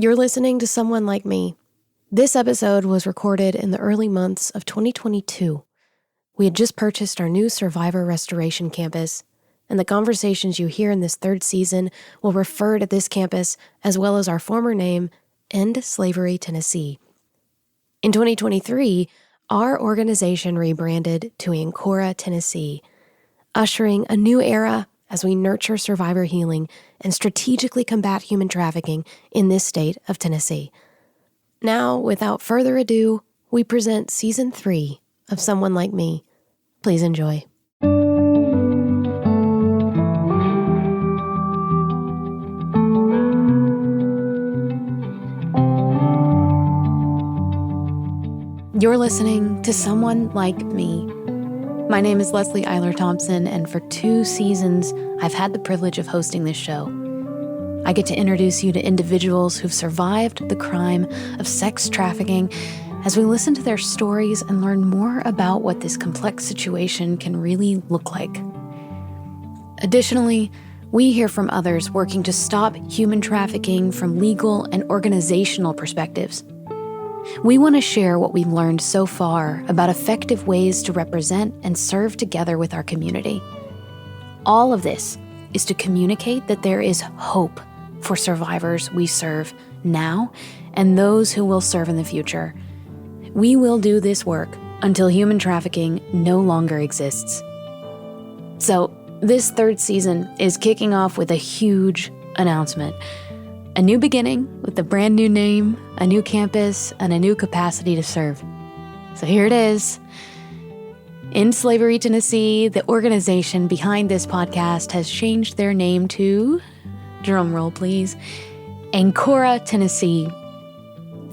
You're listening to Someone Like Me. This episode was recorded in the early months of 2022. We had just purchased our new survivor restoration campus, and the conversations you hear in this third season will refer to this campus as well as our former name, End Slavery Tennessee. In 2023, our organization rebranded to AncoraTN, ushering a new era as we nurture survivor healing and strategically combat human trafficking in this state of Tennessee. Now, without further ado, we present Season 3 of Someone Like Me. Please enjoy. You're listening to Someone Like Me. My name is Leslie Eiler Thompson, and for 2 seasons, I've had the privilege of hosting this show. I get to introduce you to individuals who've survived the crime of sex trafficking as we listen to their stories and learn more about what this complex situation can really look like. Additionally, we hear from others working to stop human trafficking from legal and organizational perspectives. We want to share what we've learned so far about effective ways to represent and serve together with our community. All of this is to communicate that there is hope for survivors we serve now and those who will serve in the future. We will do this work until human trafficking no longer exists. So, this third season is kicking off with a huge announcement. A new beginning with a brand new name, a new campus, and a new capacity to serve. So here it is. End Slavery Tennessee, the organization behind this podcast, has changed their name to, drum roll please, AncoraTN.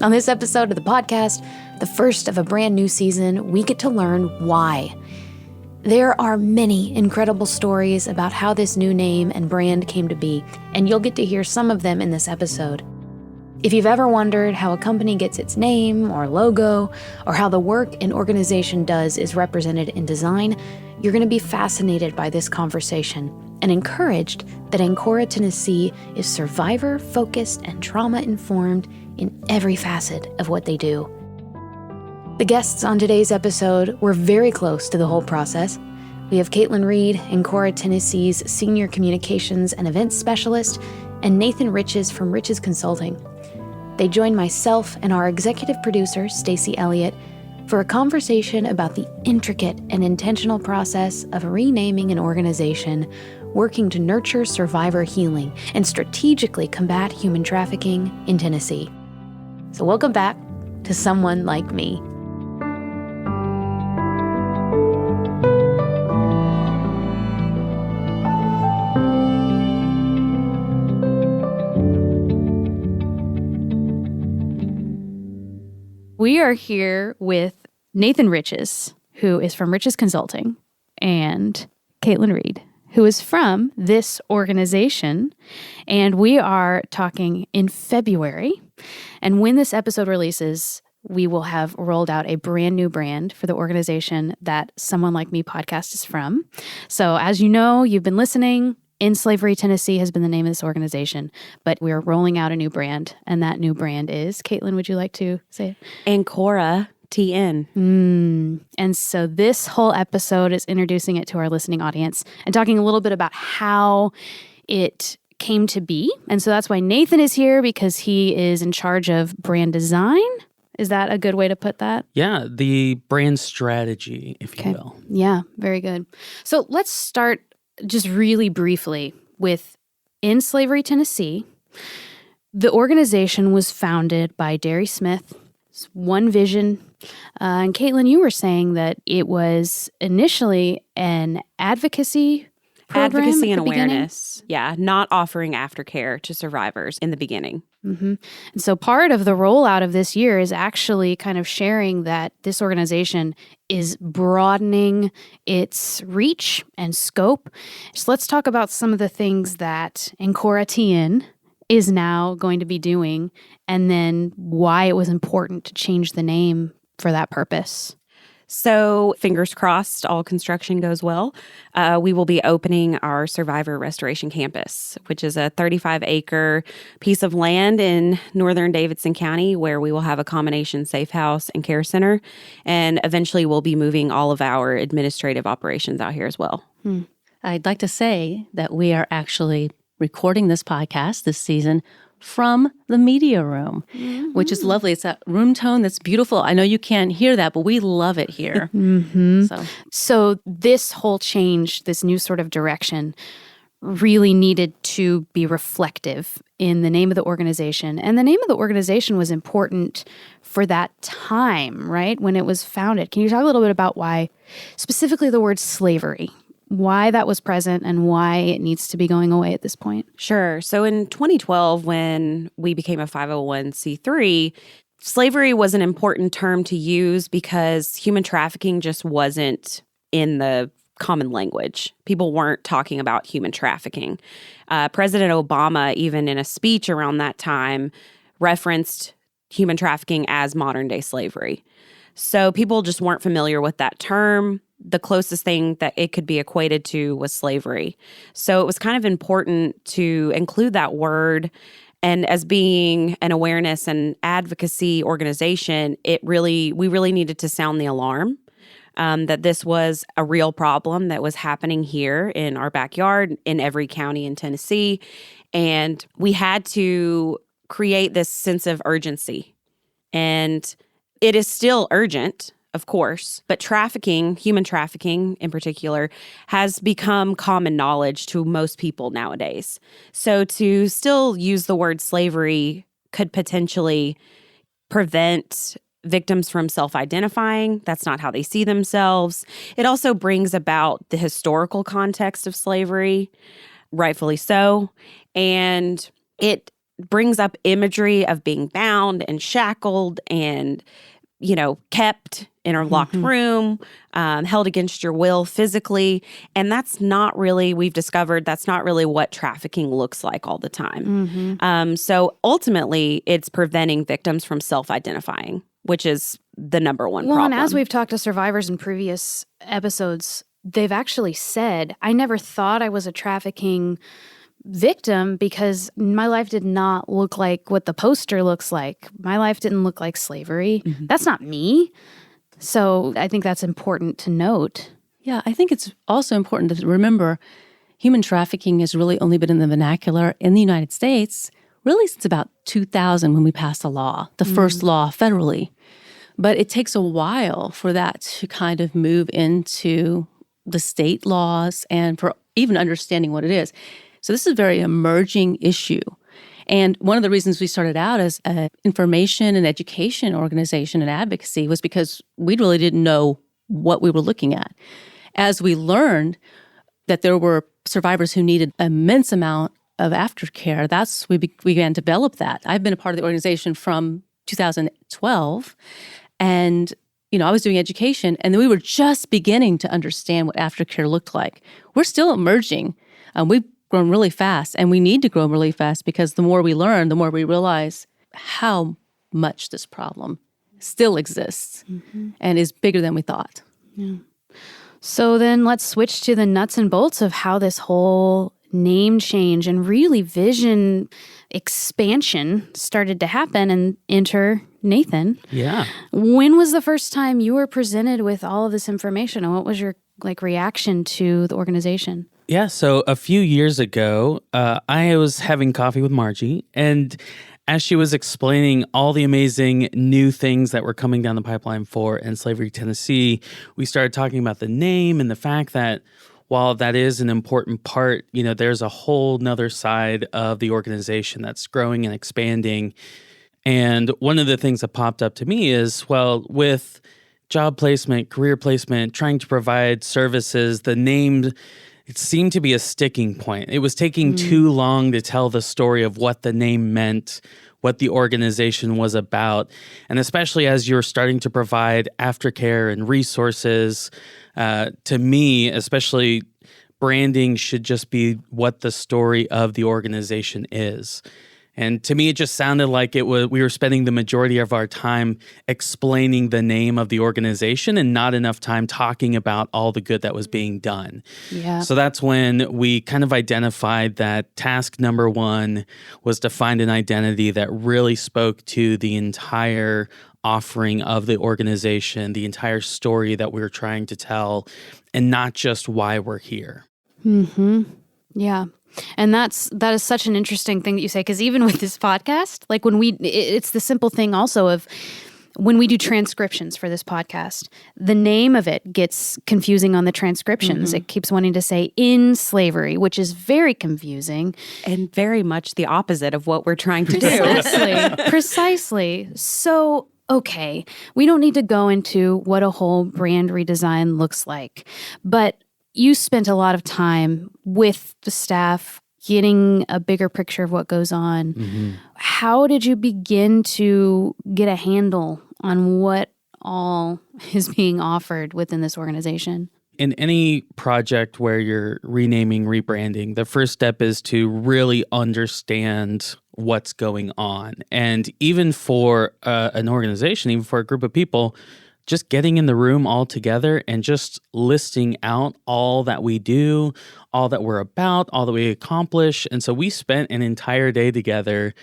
On this episode of the podcast, the first of a brand new season, we get to learn why. There are many incredible stories about how this new name and brand came to be, and you'll get to hear some of them in this episode. If you've ever wondered how a company gets its name or logo, or how the work an organization does is represented in design, you're going to be fascinated by this conversation and encouraged that AncoraTN is survivor-focused and trauma-informed in every facet of what they do. The guests on today's episode were very close to the whole process. We have Caitlin Reed, AncoraTN's Senior Communications and Events Specialist, and Nathan Riches from Riches Consulting. They joined myself and our executive producer, Stacey Elliott, for a conversation about the intricate and intentional process of renaming an organization working to nurture survivor healing and strategically combat human trafficking in Tennessee. So welcome back to Someone Like Me. We are here with Nathan Riches, who is from Riches Consulting, and Caitlin Reed, who is from this organization. And we are talking in February. And when this episode releases, we will have rolled out a brand new brand for the organization that Someone Like Me podcast is from. So as you know, you've been listening. End Slavery Tennessee has been the name of this organization, but we're rolling out a new brand, and that new brand is, Caitlin, would you like to say it? AncoraTN. And so this whole episode is introducing it to our listening audience and talking a little bit about how it came to be. And so that's why Nathan is here, because he is in charge of brand design. Is that a good way to put that? Yeah, the brand strategy, if you will. Yeah, very good. So let's start just really briefly with End Slavery Tennessee. The organization was founded by Derry Smith. It's one vision. And Caitlin, you were saying that it was initially an advocacy program. Advocacy and awareness. Yeah, not offering aftercare to survivors in the beginning. Mm-hmm. And so part of the rollout of this year is actually kind of sharing that this organization is broadening its reach and scope. So let's talk about some of the things that AncoraTN is now going to be doing, and then why it was important to change the name for that purpose. So fingers crossed, all construction goes well. We will be opening our Survivor Restoration Campus, which is a 35-acre piece of land in northern Davidson County where we will have a combination safe house and care center. And eventually we'll be moving all of our administrative operations out here as well. I'd like to say that we are actually recording this podcast this season from the media room, which is lovely. It's a room tone that's beautiful. I know you can't hear that, but we love it here. So this whole change, this new sort of direction, really needed to be reflective in the name of the organization. And the name of the organization was important for that time, right? When it was founded. Can you talk a little bit about why, specifically the word slavery, why that was present and why it needs to be going away at this point? Sure. So in 2012, when we became a 501c3, slavery was an important term to use because human trafficking just wasn't in the common language. People weren't talking about human trafficking. President Obama, even in a speech around that time, referenced human trafficking as modern-day slavery. So people just weren't familiar with that term. The closest thing that it could be equated to was slavery. So it was kind of important to include that word. And as being an awareness and advocacy organization, we really needed to sound the alarm that this was a real problem that was happening here in our backyard, in every county in Tennessee. And we had to create this sense of urgency. And it is still urgent, of course, but trafficking, human trafficking in particular, has become common knowledge to most people nowadays. So to still use the word slavery could potentially prevent victims from self-identifying. That's not how they see themselves. It also brings about the historical context of slavery, rightfully so, and it brings up imagery of being bound and shackled and kept in a locked room, held against your will physically. And that's not really, we've discovered, that's not really what trafficking looks like all the time. So ultimately, it's preventing victims from self-identifying, which is the number one problem. Well, and as we've talked to survivors in previous episodes, they've actually said, I never thought I was a trafficking victim because my life did not look like what the poster looks like. My life didn't look like slavery. That's not me. So I think that's important to note. Yeah, I think it's also important to remember human trafficking has really only been in the vernacular in the United States really since about 2000 when we passed a law, the first law federally. But it takes a while for that to kind of move into the state laws and for even understanding what it is. So this is a very emerging issue. And one of the reasons we started out as an information and education organization and advocacy was because we really didn't know what we were looking at. As we learned that there were survivors who needed an immense amount of aftercare, we began to develop that. I've been a part of the organization from 2012, and I was doing education, and then we were just beginning to understand what aftercare looked like. We're still emerging. We've grown really fast, and we need to grow really fast because the more we learn, the more we realize how much this problem still exists and is bigger than we thought. Yeah. So then let's switch to the nuts and bolts of how this whole name change and really vision expansion started to happen, and enter Nathan. Yeah. When was the first time you were presented with all of this information, and what was your reaction to the organization? Yeah, so a few years ago, I was having coffee with Margie, and as she was explaining all the amazing new things that were coming down the pipeline for End Slavery Tennessee, we started talking about the name and the fact that while that is an important part, there's a whole nother side of the organization that's growing and expanding. And one of the things that popped up to me is, well, with job placement, career placement, trying to provide services, the name, it seemed to be a sticking point. It was taking too long to tell the story of what the name meant, what the organization was about. And especially as you're starting to provide aftercare and resources, to me, especially, branding should just be what the story of the organization is. And to me, it just sounded like we were spending the majority of our time explaining the name of the organization and not enough time talking about all the good that was being done. Yeah. So that's when we kind of identified that task number one was to find an identity that really spoke to the entire offering of the organization, the entire story that we were trying to tell, and not just why we're here. Mm-hmm. Yeah. And that is such an interesting thing that you say, because even with this podcast, like it's the simple thing also of when we do transcriptions for this podcast, the name of it gets confusing on the transcriptions. It keeps wanting to say in slavery, which is very confusing. And very much the opposite of what we're trying to do. Precisely. So, okay, we don't need to go into what a whole brand redesign looks like, but you spent a lot of time with the staff getting a bigger picture of what goes on. Mm-hmm. How did you begin to get a handle on what all is being offered within this organization? In any project where you're renaming, rebranding, the first step is to really understand what's going on. And even for an organization, even for a group of people, just getting in the room all together and just listing out all that we do, all that we're about, all that we accomplish. And so we spent an entire day together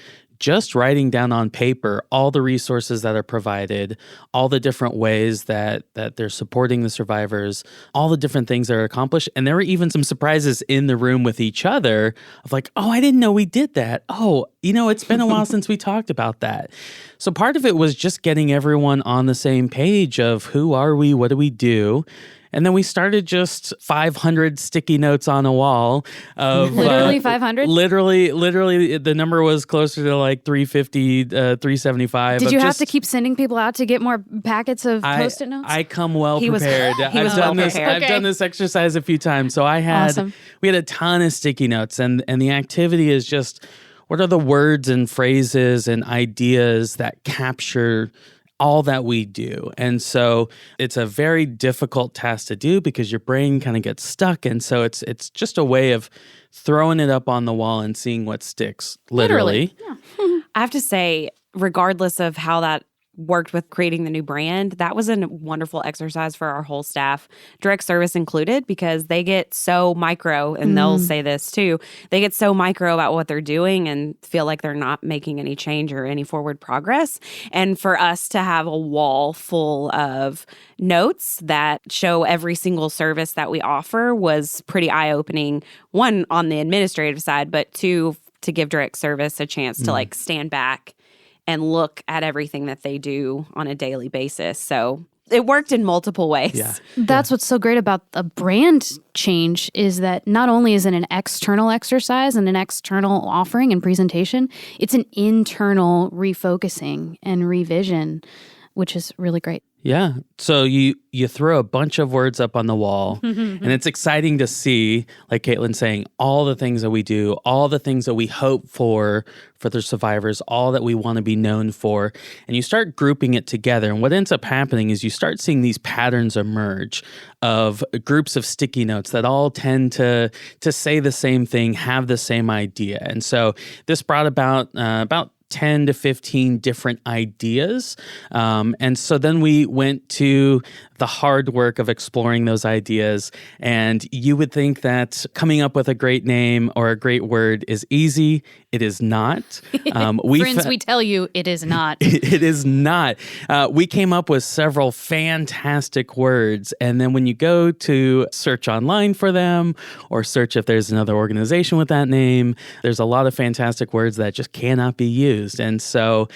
just writing down on paper all the resources that are provided, all the different ways that they're supporting the survivors, all the different things that are accomplished. And there were even some surprises in the room with each other of like, oh, I didn't know we did that. Oh, it's been a while since we talked about that. So part of it was just getting everyone on the same page of who are we, what do we do? And then we started just 500 sticky notes on a wall of literally 500. Literally, the number was closer to like 350, 375. Did you have to keep sending people out to get more packets of Post-it notes? I come well He was prepared. well prepared. I've done this exercise a few times. So we had a ton of sticky notes, and the activity is just what are the words and phrases and ideas that capture all that we do. And so it's a very difficult task to do because your brain kind of gets stuck. And so it's just a way of throwing it up on the wall and seeing what sticks, literally. Yeah. I have to say, regardless of how that worked with creating the new brand, that was a wonderful exercise for our whole staff, direct service included, because they get so micro, and they'll say this too, they get so micro about what they're doing and feel like they're not making any change or any forward progress. And for us to have a wall full of notes that show every single service that we offer was pretty eye-opening, one, on the administrative side, but two, to give direct service a chance to like stand back and look at everything that they do on a daily basis. So it worked in multiple ways. Yeah. That's what's so great about a brand change is that not only is it an external exercise and an external offering and presentation, it's an internal refocusing and revision, which is really great. Yeah. So you throw a bunch of words up on the wall, and it's exciting to see, like Caitlin's saying, all the things that we do, all the things that we hope for the survivors, all that we want to be known for. And you start grouping it together. And what ends up happening is you start seeing these patterns emerge of groups of sticky notes that all tend to say the same thing, have the same idea. And so this brought about 10 to 15 different ideas. And so then we went to the hard work of exploring those ideas. And you would think that coming up with a great name or a great word is easy. It is not. Friends, we tell you it is not. It is not. We came up with several fantastic words. And then when you go to search online for them or search if there's another organization with that name, there's a lot of fantastic words that just cannot be used. And so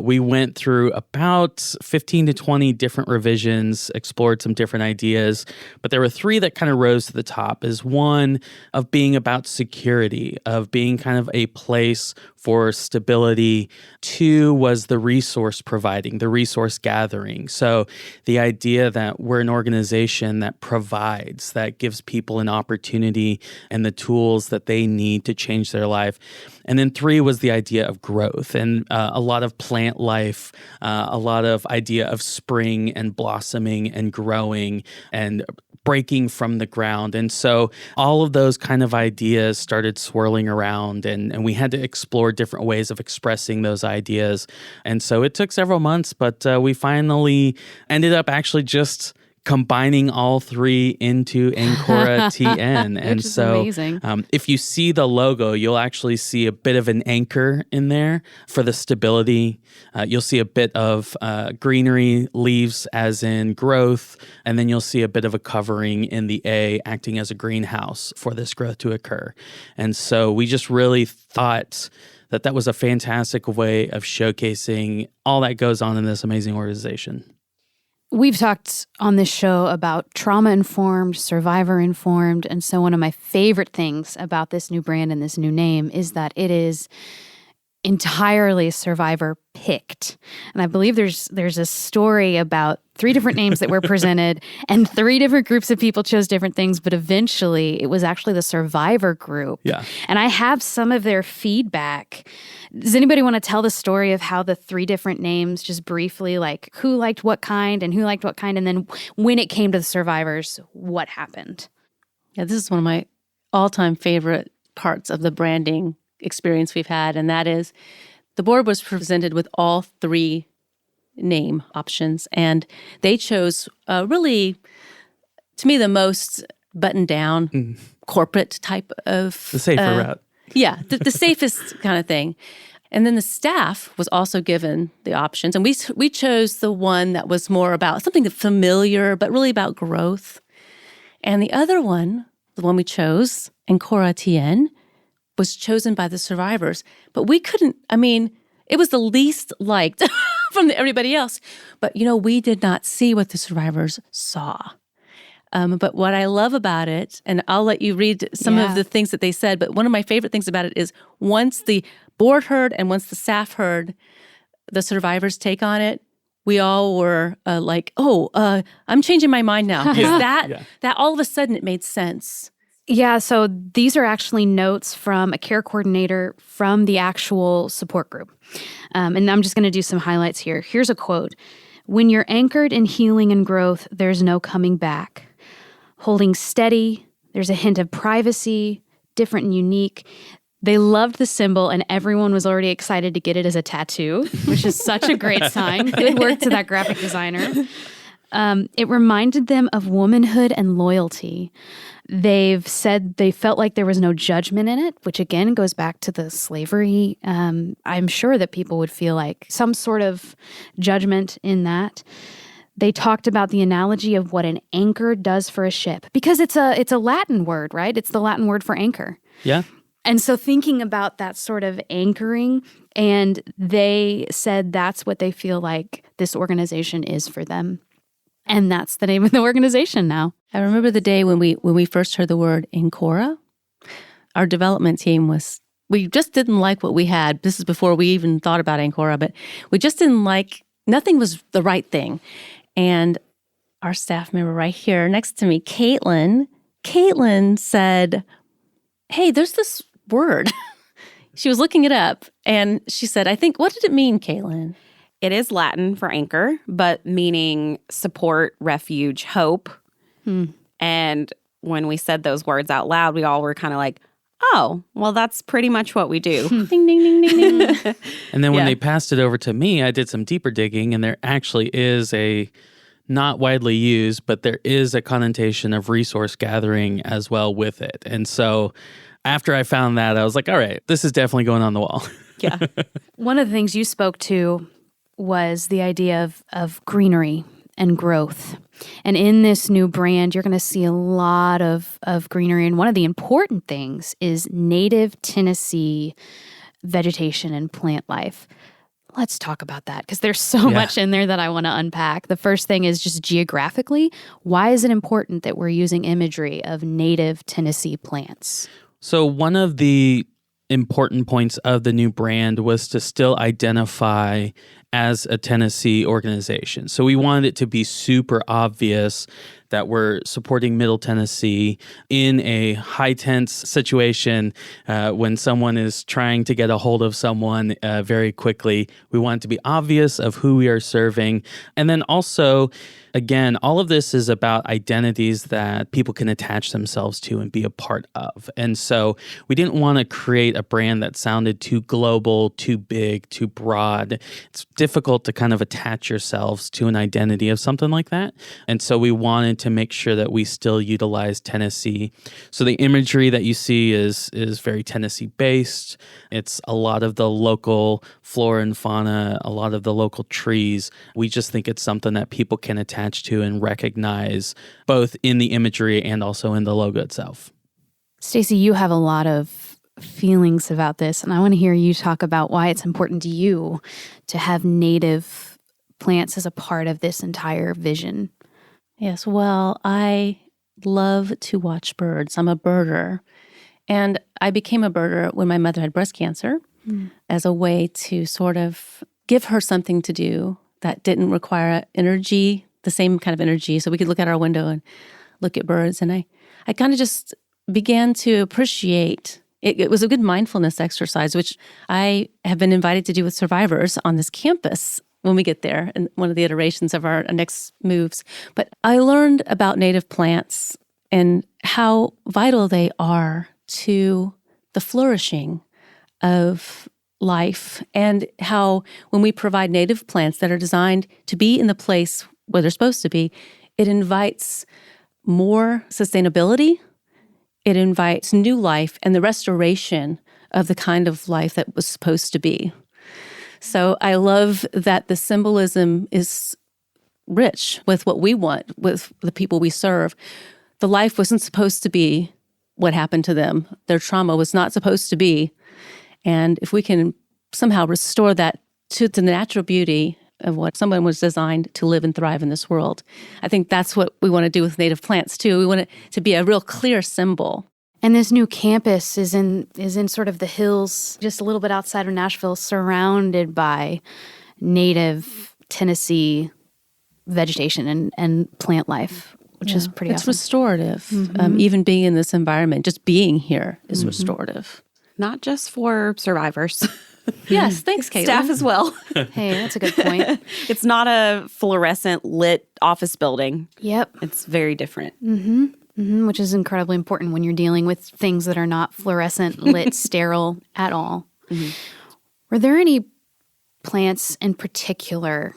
we went through about 15 to 20 different revisions, explored some different ideas, but there were three that kind of rose to the top. Is one of being about security, of being kind of a place for stability. Two was the resource providing, the resource gathering. So the idea that we're an organization that provides, that gives people an opportunity and the tools that they need to change their life. And then three was the idea of growth and a lot of plant life, a lot of idea of spring and blossoming and growing and breaking from the ground. And so all of those kind of ideas started swirling around, and we had to explore different ways of expressing those ideas. And so it took several months, but we finally ended up actually just combining all three into AncoraTN. And Which is so amazing. If you see the logo, you'll actually see a bit of an anchor in there for the stability. You'll see a bit of greenery, leaves as in growth, and then you'll see a bit of a covering in the A acting as a greenhouse for this growth to occur. And so we just really thought that was a fantastic way of showcasing all that goes on in this amazing organization. We've talked on this show about trauma-informed, survivor-informed, and so one of my favorite things about this new brand and this new name is that it is entirely survivor-picked. And I believe there's a story about 3 different names that were presented, and 3 different groups of people chose different things, but eventually it was actually the survivor group. Yeah. And I have some of their feedback. Does anybody want to tell the story of how the 3 different names, just briefly, like who liked what kind and who liked what kind, and then when it came to the survivors, what happened? Yeah, this is one of my all-time favorite parts of the branding experience we've had, and that is the board was presented with all 3 name options, and they chose really, to me, the most buttoned down corporate type of The safer route. Yeah, the safest kind of thing. And then the staff was also given the options, and we chose the one that was more about something familiar, but really about growth. And the other one, the one we chose, AncoraTN, was chosen by the survivors. But we couldn't, it was the least liked from everybody else. But, we did not see what the survivors saw. But what I love about it, and I'll let you read some of the things that they said, but one of my favorite things about it is once the board heard and once the staff heard the survivors' take on it, we all were I'm changing my mind now. Because that all of a sudden it made sense. Yeah, so these are actually notes from a care coordinator from the actual support group. And I'm just going to do some highlights here. Here's a quote. "When you're anchored in healing and growth, there's no coming back. Holding steady, there's a hint of privacy, different and unique." They loved the symbol, and everyone was already excited to get it as a tattoo, which is such a great sign. Good work to that graphic designer. It reminded them of womanhood and loyalty. They've said they felt like there was no judgment in it, which again goes back to the slavery. I'm sure that people would feel like some sort of judgment in that. They talked about the analogy of what an anchor does for a ship, because it's a Latin word, right? It's the Latin word for anchor. Yeah. And so thinking about that sort of anchoring, and they said that's what they feel like this organization is for them. And that's the name of the organization now. I remember the day when we first heard the word Ancora. Our development team we just didn't like what we had. This is before we even thought about Ancora, but we just didn't like, nothing was the right thing. And our staff member right here next to me, Caitlin said, "Hey, there's this word." She was looking it up and she said, what did it mean, Caitlin? It is Latin for anchor, but meaning support, refuge, hope. And when we said those words out loud, we all were kind of like, oh, well, that's pretty much what we do. Ding, ding, ding, ding, ding. And then when they passed it over to me, I did some deeper digging, and there actually is a, not widely used, but there is a connotation of resource gathering as well with it. And so after I found that, I was like, all right, this is definitely going on the wall. Yeah. One of the things you spoke to was the idea of greenery and growth. And in this new brand, you're going to see a lot of greenery. And one of the important things is native Tennessee vegetation and plant life. Let's talk about that, because there's so much in there that I want to unpack. The first thing is just geographically, why is it important that we're using imagery of native Tennessee plants? So one of the important points of the new brand was to still identify as a Tennessee organization. So we wanted it to be super obvious that we're supporting Middle Tennessee in a high tense situation when someone is trying to get a hold of someone very quickly. We want it to be obvious of who we are serving. And then also Again, all of this is about identities that people can attach themselves to and be a part of. And so we didn't want to create a brand that sounded too global, too big, too broad. It's difficult to kind of attach yourselves to an identity of something like that. And so we wanted to make sure that we still utilize Tennessee. So the imagery that you see is very Tennessee based. It's a lot of the local flora and fauna, a lot of the local trees. We just think it's something that people can attach to and recognize both in the imagery and also in the logo itself. Stacey, you have a lot of feelings about this, and I want to hear you talk about why it's important to you to have native plants as a part of this entire vision. Yes, well, I love to watch birds. I'm a birder. And I became a birder when my mother had breast cancer as a way to sort of give her something to do that didn't require energy, the same kind of energy. So we could look out our window and look at birds. And I kind of just began to appreciate it. It was a good mindfulness exercise, which I have been invited to do with survivors on this campus when we get there, and one of the iterations of our next moves. But I learned about native plants and how vital they are to the flourishing of life, and how when we provide native plants that are designed to be in the place where they're supposed to be, it invites more sustainability, it invites new life and the restoration of the kind of life that was supposed to be. So I love that the symbolism is rich with what we want, with the people we serve. The life wasn't supposed to be what happened to them. Their trauma was not supposed to be. And if we can somehow restore that to the natural beauty of what someone was designed to live and thrive in this world, I think that's what we want to do with native plants too. We want it to be a real clear symbol. And this new campus is in sort of the hills, just a little bit outside of Nashville, surrounded by native Tennessee vegetation and plant life, which is pretty It's awesome. restorative. Even being in this environment, just being here is restorative. Not just for survivors. Yes, thanks, Caitlin. Staff as well. Hey, that's a good point. It's not a fluorescent lit office building. Yep. It's very different. Which is incredibly important when you're dealing with things that are not fluorescent, lit, sterile at all. Were there any plants in particular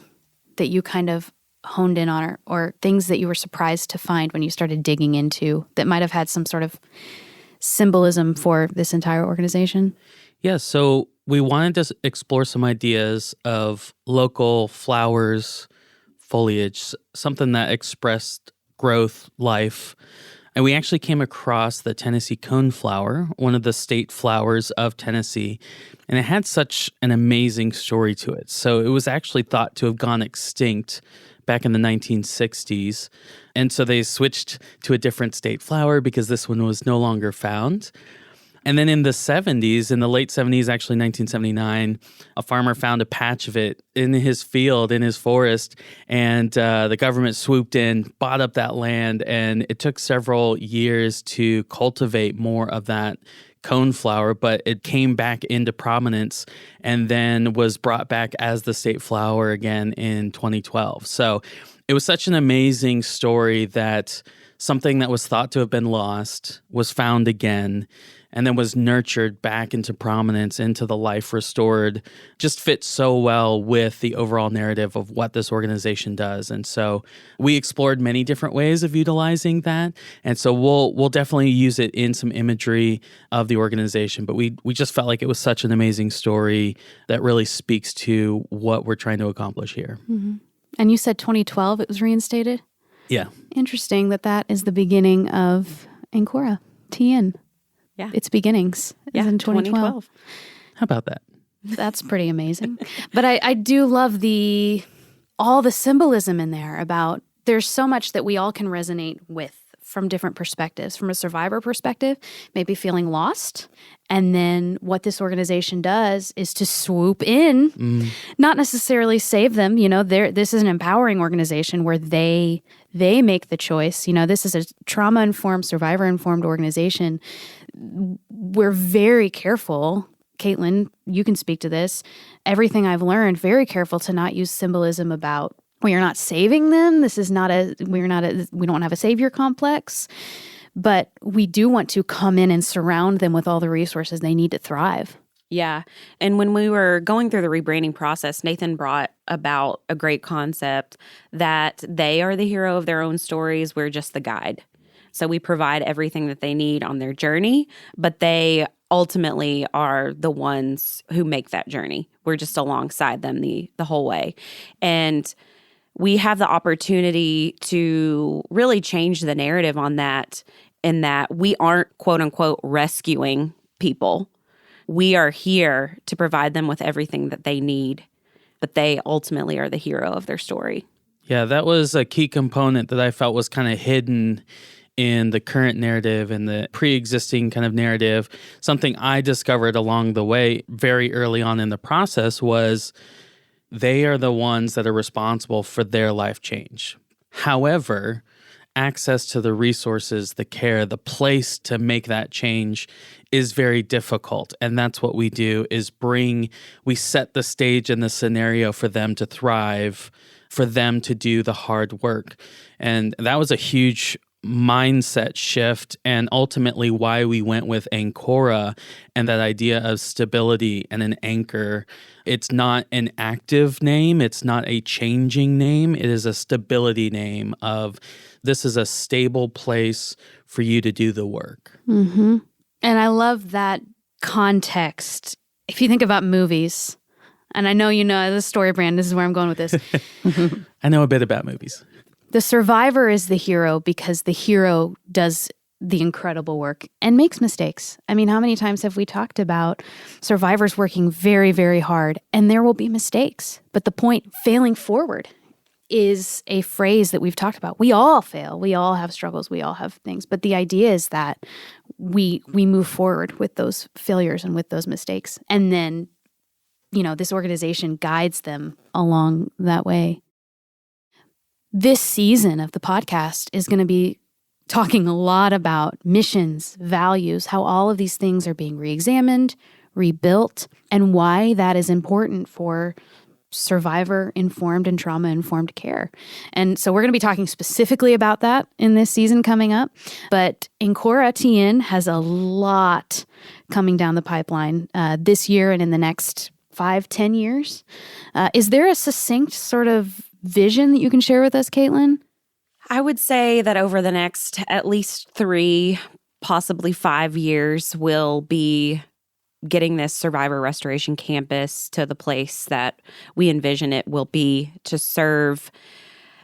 that you kind of honed in on, or things that you were surprised to find when you started digging into that might have had some sort of symbolism for this entire organization? Yeah, so we wanted to explore some ideas of local flowers, foliage, something that expressed growth, life. And we actually came across the Tennessee coneflower, one of the state flowers of Tennessee, and it had such an amazing story to it. So it was actually thought to have gone extinct back in the 1960s. And so they switched to a different state flower because this one was no longer found. And then in the 70s, in the late 70s, actually 1979, a farmer found a patch of it in his field, in his forest, and the government swooped in, bought up that land, and it took several years to cultivate more of that coneflower, but it came back into prominence and then was brought back as the state flower again in 2012. So it was such an amazing story that something that was thought to have been lost was found again and then was nurtured back into prominence, into the life restored, just fits so well with the overall narrative of what this organization does. And so we explored many different ways of utilizing that. And so we'll definitely use it in some imagery of the organization. But we just felt like it was such an amazing story that really speaks to what we're trying to accomplish here. And you said 2012 it was reinstated? Yeah. Interesting that is the beginning of AncoraTN. Yeah. Its beginnings is in 2012. How about that? That's pretty amazing. But I do love all the symbolism in there about there's so much that we all can resonate with from different perspectives. From a survivor perspective, maybe feeling lost. And then what this organization does is to swoop in, not necessarily save them. You know, this is an empowering organization where they make the choice. You know, this is a trauma-informed, survivor-informed organization. We're very careful. Caitlin, you can speak to this. Everything I've learned, very careful to not use symbolism about We are not saving them. This is not we don't have a savior complex, but we do want to come in and surround them with all the resources they need to thrive. Yeah. And when we were going through the rebranding process, Nathan brought about a great concept that they are the hero of their own stories. We're just the guide. So we provide everything that they need on their journey, but they ultimately are the ones who make that journey. We're just alongside them the whole way. And we have the opportunity to really change the narrative on that, in that we aren't, quote unquote, rescuing people. We are here to provide them with everything that they need, but they ultimately are the hero of their story. Yeah, that was a key component that I felt was kind of hidden in the current narrative and the pre-existing kind of narrative. Something I discovered along the way very early on in the process was they are the ones that are responsible for their life change. However, access to the resources, the care, the place to make that change is very difficult. And that's what we do, is we set the stage and the scenario for them to thrive, for them to do the hard work. And that was a huge mindset shift, and ultimately why we went with Ancora and that idea of stability and an anchor. It's not an active name. It's not a changing name. It is a stability name of this is a stable place for you to do the work. Mm-hmm. And I love that context. If you think about movies, and I know you know the story brand, this is where I'm going with this. I know a bit about movies. The survivor is the hero because the hero does the incredible work and makes mistakes. I mean, how many times have we talked about survivors working very, very hard, and there will be mistakes. But the point, failing forward, is a phrase that we've talked about. We all fail. We all have struggles. We all have things. But the idea is that we move forward with those failures and with those mistakes. And then, this organization guides them along that way. This season of the podcast is going to be talking a lot about missions, values, how all of these things are being reexamined, rebuilt, and why that is important for survivor-informed and trauma-informed care. And so we're going to be talking specifically about that in this season coming up. But AncoraTN has a lot coming down the pipeline this year and in the next 5-10 years. Is there a succinct sort of vision that you can share with us, Caitlin? I would say that over the next at least 3, possibly 5 years, we'll be getting this survivor restoration campus to the place that we envision it will be, to serve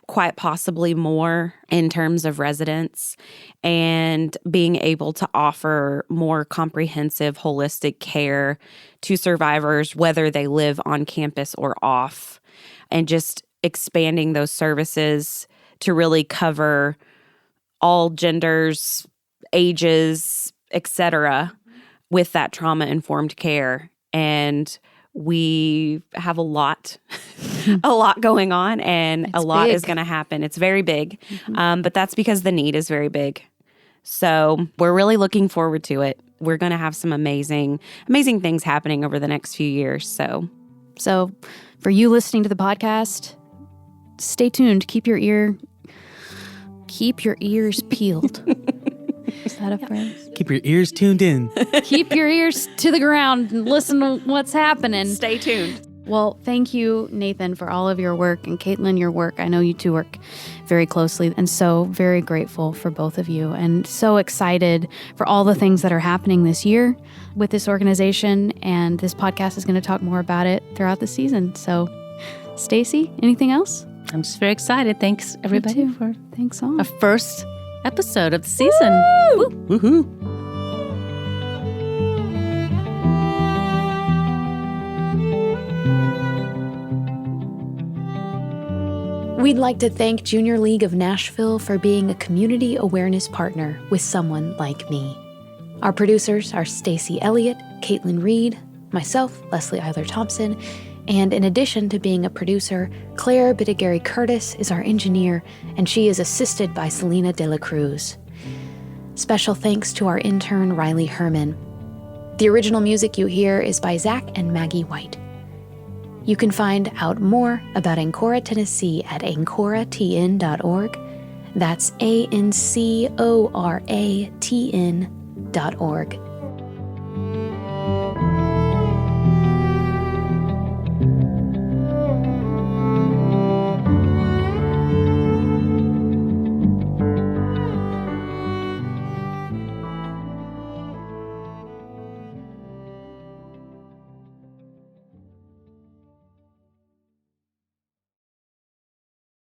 quite possibly more in terms of residents, and being able to offer more comprehensive, holistic care to survivors, whether they live on campus or off, and just expanding those services to really cover all genders, ages, etc., with that trauma-informed care. And we have a lot going on, and It's a lot big. is going to happen. It's very big, but that's because the need is very big. So we're really looking forward to it. We're going to have some amazing things happening over the next few years. So for you listening to the podcast, stay tuned. Keep your ears peeled. Is that a phrase? Keep your ears tuned in. Keep your ears to the ground and listen to what's happening. stay tuned. Well, thank you, Nathan, for all of your work, and Caitlin, your work. I know you two work very closely, and so very grateful for both of you, and so excited for all the things that are happening this year with this organization, and this podcast is going to talk more about it throughout the season. So, Stacy, anything else? I'm just very excited. Thanks, everybody, too. for Thanks all. our first episode of the season. Woo! Woohoo! We'd like to thank Junior League of Nashville for being a community awareness partner with someone like me. Our producers are Stacy Elliott, Caitlin Reed, myself, Leslie Eiler Thompson, and in addition to being a producer, Claire Bittigary Curtis is our engineer, and she is assisted by Selena De La Cruz. Special thanks to our intern, Riley Herman. The original music you hear is by Zach and Maggie White. You can find out more about Ancora, Tennessee at AncoraTN.org. That's AncoraTN.org.